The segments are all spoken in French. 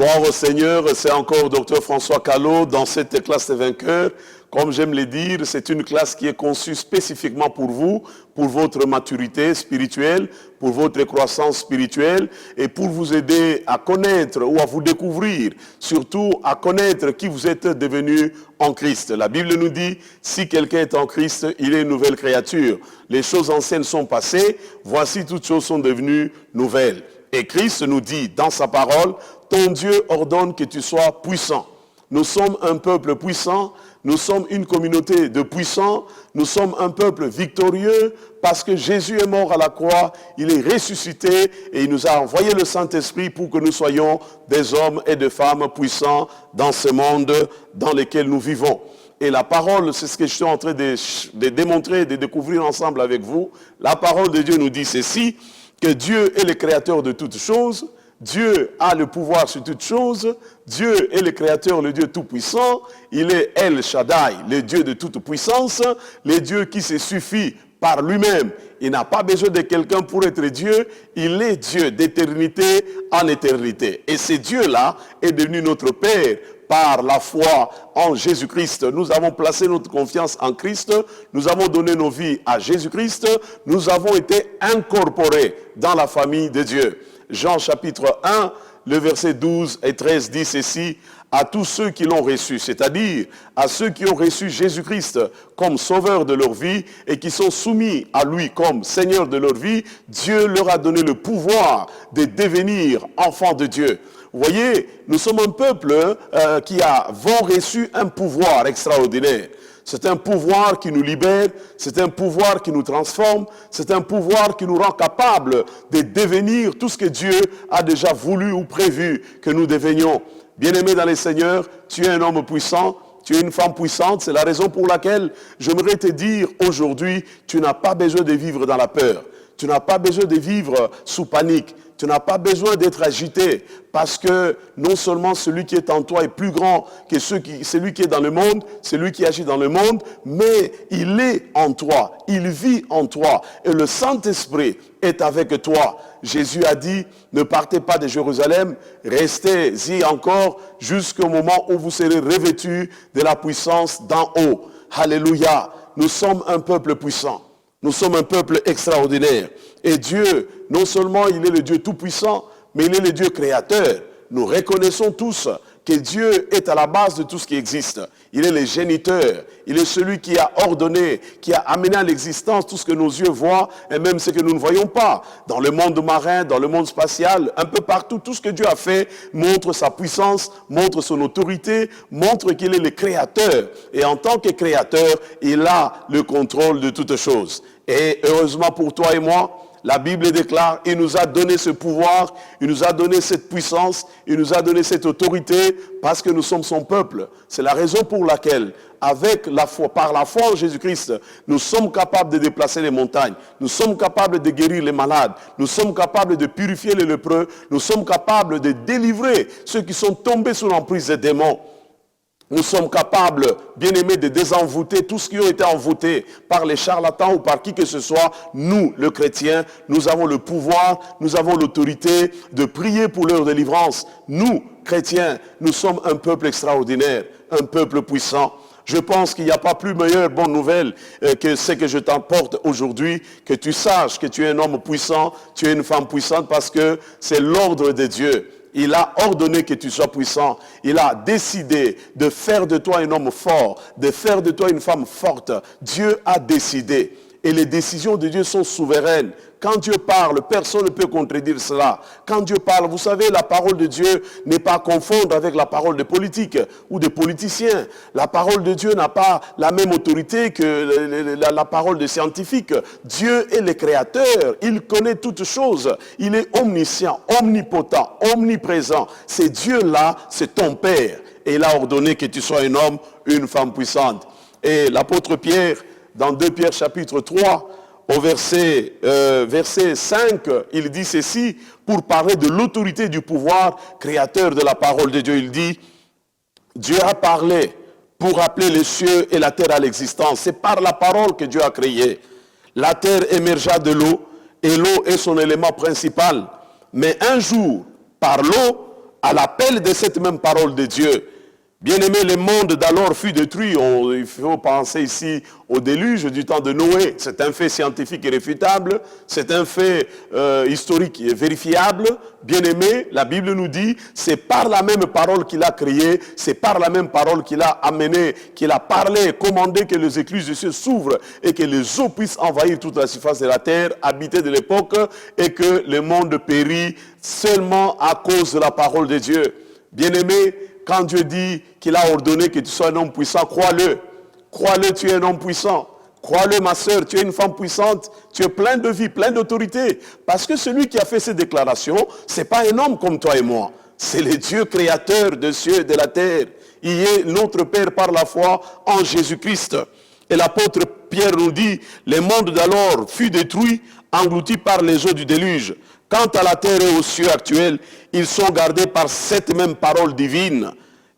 Gloire au Seigneur, c'est encore Dr François Callot dans cette classe des vainqueurs. Comme j'aime le dire, c'est une classe qui est conçue spécifiquement pour vous, pour votre maturité spirituelle, pour votre croissance spirituelle et pour vous aider à connaître ou à vous découvrir, surtout à connaître qui vous êtes devenu en Christ. La Bible nous dit, si quelqu'un est en Christ, il est une nouvelle créature. Les choses anciennes sont passées, voici toutes choses sont devenues nouvelles. Et Christ nous dit dans sa parole, ton Dieu ordonne que tu sois puissant. Nous sommes un peuple puissant, nous sommes une communauté de puissants, nous sommes un peuple victorieux parce que Jésus est mort à la croix, il est ressuscité et il nous a envoyé le Saint-Esprit pour que nous soyons des hommes et des femmes puissants dans ce monde dans lequel nous vivons. Et la parole, c'est ce que je suis en train de démontrer, de découvrir ensemble avec vous. La parole de Dieu nous dit ceci, que Dieu est le créateur de toutes choses, Dieu a le pouvoir sur toutes choses, Dieu est le créateur, le Dieu tout-puissant, il est El Shaddai, le Dieu de toute puissance, le Dieu qui se suffit par lui-même. Il n'a pas besoin de quelqu'un pour être Dieu, il est Dieu d'éternité en éternité. Et ce Dieu-là est devenu notre Père par la foi en Jésus-Christ. Nous avons placé notre confiance en Christ, nous avons donné nos vies à Jésus-Christ, nous avons été incorporés dans la famille de Dieu. Jean chapitre 1, le verset 12 et 13 dit ceci, à tous ceux qui l'ont reçu, c'est-à-dire à ceux qui ont reçu Jésus-Christ comme sauveur de leur vie et qui sont soumis à lui comme Seigneur de leur vie, Dieu leur a donné le pouvoir de devenir enfants de Dieu. Vous voyez, nous sommes un peuple qui avons reçu un pouvoir extraordinaire. C'est un pouvoir qui nous libère, c'est un pouvoir qui nous transforme, c'est un pouvoir qui nous rend capables de devenir tout ce que Dieu a déjà voulu ou prévu que nous devenions. Bien-aimé dans les Seigneurs, tu es un homme puissant, tu es une femme puissante, c'est la raison pour laquelle j'aimerais te dire aujourd'hui, tu n'as pas besoin de vivre dans la peur, tu n'as pas besoin de vivre sous panique. Tu n'as pas besoin d'être agité parce que non seulement celui qui est en toi est plus grand que celui qui est dans le monde, celui qui agit dans le monde, mais il est en toi, il vit en toi et le Saint-Esprit est avec toi. Jésus a dit, ne partez pas de Jérusalem, restez-y encore jusqu'au moment où vous serez revêtus de la puissance d'en haut. Alléluia, nous sommes un peuple puissant. Nous sommes un peuple extraordinaire. Et Dieu, non seulement il est le Dieu tout-puissant, mais il est le Dieu créateur. Nous reconnaissons tous que Dieu est à la base de tout ce qui existe. Il est le géniteur. Il est celui qui a ordonné, qui a amené à l'existence tout ce que nos yeux voient et même ce que nous ne voyons pas. Dans le monde marin, dans le monde spatial, un peu partout, tout ce que Dieu a fait montre sa puissance, montre son autorité, montre qu'il est le créateur. Et en tant que créateur, il a le contrôle de toutes choses. Et heureusement pour toi et moi, la Bible déclare, il nous a donné ce pouvoir, il nous a donné cette puissance, il nous a donné cette autorité parce que nous sommes son peuple. C'est la raison pour laquelle, avec la foi, par la foi en Jésus-Christ, nous sommes capables de déplacer les montagnes, nous sommes capables de guérir les malades, nous sommes capables de purifier les lépreux, nous sommes capables de délivrer ceux qui sont tombés sous l'emprise des démons. Nous sommes capables, bien-aimés, de désenvoûter tout ce qui a été envoûté par les charlatans ou par qui que ce soit. Nous, le chrétien, nous avons le pouvoir, nous avons l'autorité de prier pour leur délivrance. Nous, chrétiens, nous sommes un peuple extraordinaire, un peuple puissant. Je pense qu'il n'y a pas plus meilleure bonne nouvelle que ce que je t'apporte aujourd'hui, que tu saches que tu es un homme puissant, tu es une femme puissante parce que c'est l'ordre de Dieu. Il a ordonné que tu sois puissant. Il a décidé de faire de toi un homme fort, de faire de toi une femme forte. Dieu a décidé. Et les décisions de Dieu sont souveraines. Quand Dieu parle, personne ne peut contredire cela. Quand Dieu parle, vous savez, la parole de Dieu n'est pas à confondre avec la parole des politiques ou des politiciens. La parole de Dieu n'a pas la même autorité que la parole des scientifiques. Dieu est le créateur. Il connaît toutes choses. Il est omniscient, omnipotent, omniprésent. C'est Dieu-là, c'est ton Père. Et il a ordonné que tu sois un homme, une femme puissante. Et l'apôtre Pierre, dans 2 Pierre chapitre 3, au verset 5, il dit ceci, pour parler de l'autorité du pouvoir créateur de la parole de Dieu. Il dit, Dieu a parlé pour appeler les cieux et la terre à l'existence. C'est par la parole que Dieu a créé. La terre émergea de l'eau, et l'eau est son élément principal. Mais un jour, par l'eau, à l'appel de cette même parole de Dieu. Bien-aimé, le monde d'alors fut détruit. Il faut penser ici au déluge du temps de Noé. C'est un fait scientifique irréfutable. C'est un fait historique et vérifiable. Bien-aimé, la Bible nous dit, c'est par la même parole qu'il a créé, c'est par la même parole qu'il a amené, qu'il a parlé et commandé que les écluses du ciel s'ouvrent et que les eaux puissent envahir toute la surface de la terre, habitée de l'époque, et que le monde périt seulement à cause de la parole de Dieu. Bien-aimé, quand Dieu dit qu'il a ordonné que tu sois un homme puissant, crois-le. Crois-le, tu es un homme puissant. Crois-le, ma sœur, tu es une femme puissante. Tu es plein de vie, plein d'autorité. Parce que celui qui a fait ces déclarations, ce n'est pas un homme comme toi et moi. C'est le Dieu créateur des cieux et de la terre. Il est notre Père par la foi en Jésus-Christ. Et l'apôtre Pierre nous dit, le monde d'alors fut détruit, englouti par les eaux du déluge. Quant à la terre et aux cieux actuels, ils sont gardés par cette même parole divine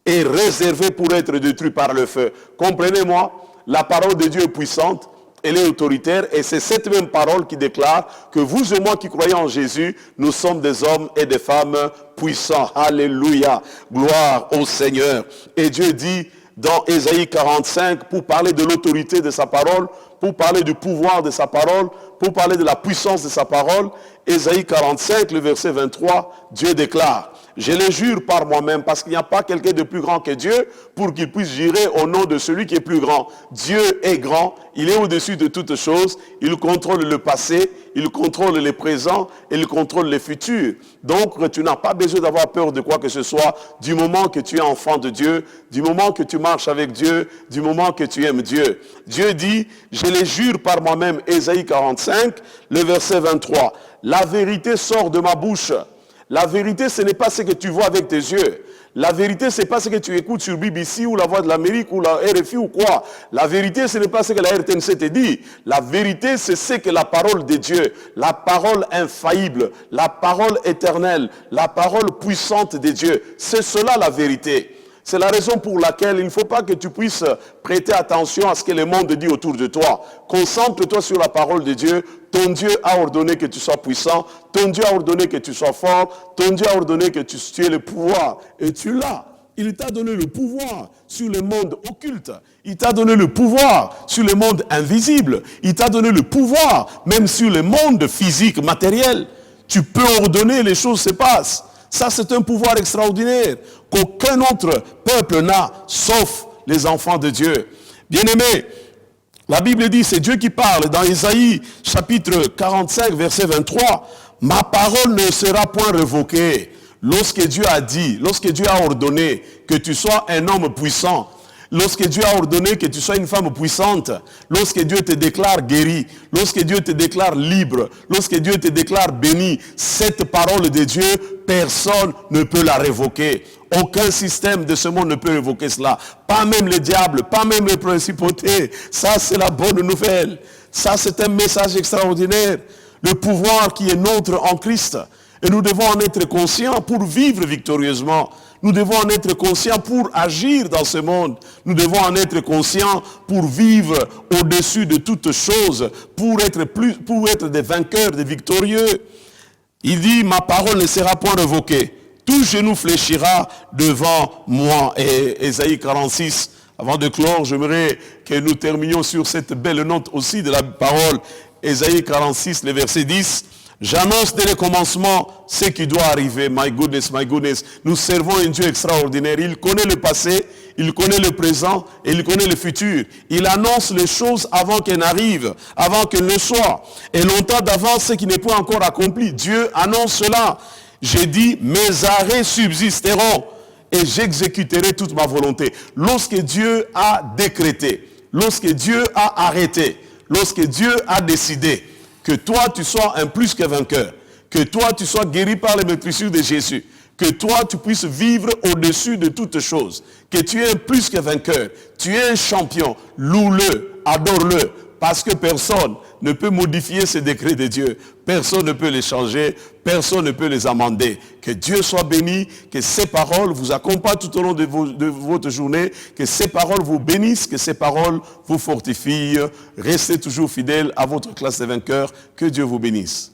et réservés pour être détruits par le feu. Comprenez-moi, la parole de Dieu est puissante, elle est autoritaire, et c'est cette même parole qui déclare que vous et moi qui croyons en Jésus, nous sommes des hommes et des femmes puissants. Alléluia, gloire au Seigneur. Et Dieu dit dans Ésaïe 45, pour parler de l'autorité de sa parole, pour parler du pouvoir de sa parole, pour parler de la puissance de sa parole, Ésaïe 45, le verset 23, Dieu déclare, « Je le jure par moi-même, parce qu'il n'y a pas quelqu'un de plus grand que Dieu, pour qu'il puisse jurer au nom de celui qui est plus grand. Dieu est grand, il est au-dessus de toutes choses, il contrôle le passé, il contrôle le présent, et il contrôle le futur. Donc, tu n'as pas besoin d'avoir peur de quoi que ce soit, du moment que tu es enfant de Dieu, du moment que tu marches avec Dieu, du moment que tu aimes Dieu. Dieu dit, « Je le jure par moi-même, Ésaïe 45, le verset 23, « La vérité sort de ma bouche. » La vérité, ce n'est pas ce que tu vois avec tes yeux. La vérité, ce n'est pas ce que tu écoutes sur BBC ou la Voix de l'Amérique ou la RFI ou quoi. La vérité, ce n'est pas ce que la RTNC te dit. La vérité, c'est ce que la parole de Dieu, la parole infaillible, la parole éternelle, la parole puissante de Dieu, c'est cela la vérité. C'est la raison pour laquelle il ne faut pas que tu puisses prêter attention à ce que le monde dit autour de toi. Concentre-toi sur la parole de Dieu. Ton Dieu a ordonné que tu sois puissant. Ton Dieu a ordonné que tu sois fort. Ton Dieu a ordonné que tu aies le pouvoir. Et tu l'as. Il t'a donné le pouvoir sur le monde occulte. Il t'a donné le pouvoir sur le monde invisible. Il t'a donné le pouvoir même sur le monde physique, matériel. Tu peux ordonner, les choses se passent. Ça, c'est un pouvoir extraordinaire qu'aucun autre peuple n'a, sauf les enfants de Dieu. Bien-aimés, la Bible dit, c'est Dieu qui parle dans Ésaïe chapitre 45, verset 23. « Ma parole ne sera point révoquée. » Lorsque Dieu a dit, lorsque Dieu a ordonné que tu sois un homme puissant, lorsque Dieu a ordonné que tu sois une femme puissante, lorsque Dieu te déclare guéri, lorsque Dieu te déclare libre, lorsque Dieu te déclare béni, cette parole de Dieu, personne ne peut la révoquer. Aucun système de ce monde ne peut révoquer cela. Pas même le diable, pas même les principautés. Ça, c'est la bonne nouvelle. Ça, c'est un message extraordinaire. Le pouvoir qui est nôtre en Christ. Et nous devons en être conscients pour vivre victorieusement. Nous devons en être conscients pour agir dans ce monde. Nous devons en être conscients pour vivre au-dessus de toutes choses, pour être des vainqueurs, des victorieux. Il dit, ma parole ne sera point révoquée. Tout genou fléchira devant moi. Et Ésaïe 46, avant de clore, j'aimerais que nous terminions sur cette belle note aussi de la parole. Ésaïe 46, le verset 10. J'annonce dès le commencement ce qui doit arriver. My goodness, my goodness. Nous servons un Dieu extraordinaire. Il connaît le passé, il connaît le présent et il connaît le futur. Il annonce les choses avant qu'elles n'arrivent, avant qu'elles ne soient. Et longtemps d'avance, ce qui n'est pas encore accompli. Dieu annonce cela. J'ai dit, mes arrêts subsisteront et j'exécuterai toute ma volonté. Lorsque Dieu a décrété, lorsque Dieu a arrêté, lorsque Dieu a décidé, que toi, tu sois un plus que vainqueur. Que toi, tu sois guéri par les meurtrissures de Jésus. Que toi, tu puisses vivre au-dessus de toutes choses. Que tu es un plus que vainqueur. Tu es un champion. Loue-le, adore-le. Parce que personne ne peut modifier ces décrets de Dieu. Personne ne peut les changer. Personne ne peut les amender. Que Dieu soit béni. Que ces paroles vous accompagnent tout au long de votre journée. Que ces paroles vous bénissent. Que ces paroles vous fortifient. Restez toujours fidèles à votre classe des vainqueurs. Que Dieu vous bénisse.